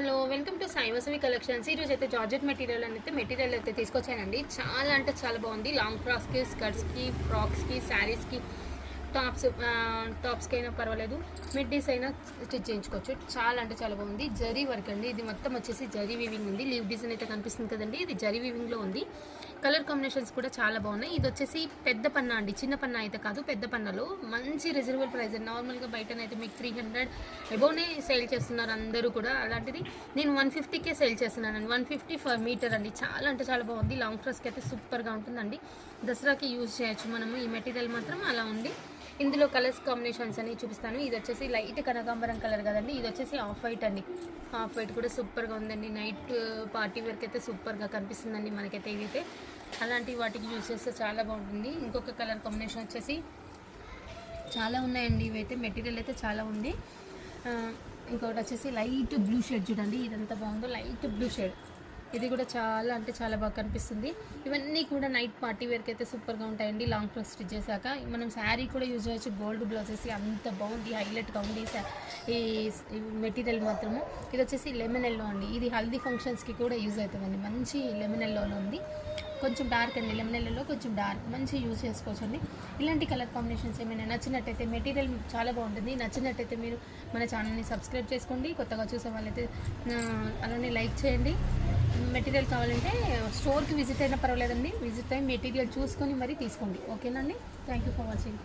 Hello welcome to Sai వసవి collections. ఈరోజు అయితే georgette material అయితే తీసుకొచ్చానండి. చాలా అంటే చాలా బాగుంది. లాంగ్ ఫ్రాక్స్కి, స్కర్ట్స్కి, ఫ్రాక్స్కి, శారీస్కి, టాప్స్కి అయినా పర్వాలేదు, మిడ్డీస్ అయినా స్టిచ్ చేయించుకోవచ్చు. చాలా అంటే చాలా బాగుంది. జరీ వర్క్ అండి. ఇది మొత్తం వచ్చేసి జరీ వీవింగ్ ఉంది. లీవ్ డిజైన్ అయితే కనిపిస్తుంది కదండి, ఇది జరీ వీవింగ్లో ఉంది. కలర్ కాంబినేషన్స్ కూడా చాలా బాగున్నాయి. ఇది వచ్చేసి పెద్ద పన్నా అండి, చిన్న పన్నా అయితే కాదు, పెద్ద పన్నాలో మంచి రీజనబుల్ ప్రైస్. నార్మల్గా బయటనైతే మీకు 300 అబోవ్నే సేల్ చేస్తున్నారు అందరూ కూడా. అలాంటిది నేను 150కే సేల్ చేస్తున్నానండి. 150 ఫర్ మీటర్ అండి. చాలా అంటే చాలా బాగుంది. లాంగ్ ఫ్రాక్స్కి అయితే సూపర్గా ఉంటుందండి. దసరాకి యూజ్ చేయొచ్చు మనము. ఈ మెటీరియల్ మాత్రం అలా ఉంది. ఇందులో కలర్స్ కాంబినేషన్స్ అని చూపిస్తాను. ఇది వచ్చేసి లైట్ కనకాంబరం కలర్ కదండి, ఇది వచ్చేసి ఆఫ్ వైట్ అండి. ఆఫ్ వైట్ కూడా సూపర్గా ఉందండి. నైట్ పార్టీ వేర్కి అయితే సూపర్గా కనిపిస్తుందండి మనకైతే. ఇదైతే అలాంటి వాటికి యూజ్ చేస్తే చాలా బాగుంటుంది. ఇంకొక కలర్ కాంబినేషన్ వచ్చేసి చాలా ఉన్నాయండి. ఇవైతే మెటీరియల్ అయితే చాలా ఉంది. ఇంకొకటి వచ్చేసి లైట్ బ్లూ షేడ్ చూడండి, ఇదంతా బాగుందో, లైట్ బ్లూ షేడ్. ఇది కూడా చాలా అంటే చాలా బాగా కనిపిస్తుంది. ఇవన్నీ కూడా నైట్ పార్టీ వేర్కి అయితే సూపర్గా ఉంటాయండి. లాంగ్ ఫ్రాక్ స్టిచ్ చేశాక మనం శారీ కూడా యూజ్ చేయొచ్చు. గోల్డ్ బ్లౌజ్ వేసి అంత బాగుంది, హైలైట్గా ఉంది ఈ మెటీరియల్ మాత్రము. ఇది వచ్చేసి లెమన్ ఎల్లో అండి. ఇది హల్దీ ఫంక్షన్స్కి కూడా యూజ్ అవుతుందండి. మంచి లెమన్ ఎల్లోలో ఉంది, కొంచెం డార్క్ అండి. లెమన్ ఎల్లోలో కొంచెం డార్క్, మంచి యూజ్ చేసుకోవచ్చు అండి. ఇలాంటి కలర్ కాంబినేషన్స్ ఏమైనా నచ్చినట్టయితే, మెటీరియల్ చాలా బాగుంటుంది, నచ్చినట్టయితే మీరు మన ఛానల్ని సబ్స్క్రైబ్ చేసుకోండి. కొత్తగా చూసే వాళ్ళైతే అలానే లైక్ చేయండి. మెటీరియల్ కావాలంటే స్టోర్కి విజిట్ అయినా పర్వాలేదండి, విజిట్ అయ్యి మెటీరియల్ చూసుకొని మరీ తీసుకోండి. ఓకేనండి, థ్యాంక్ యూ ఫర్ వాచింగ్.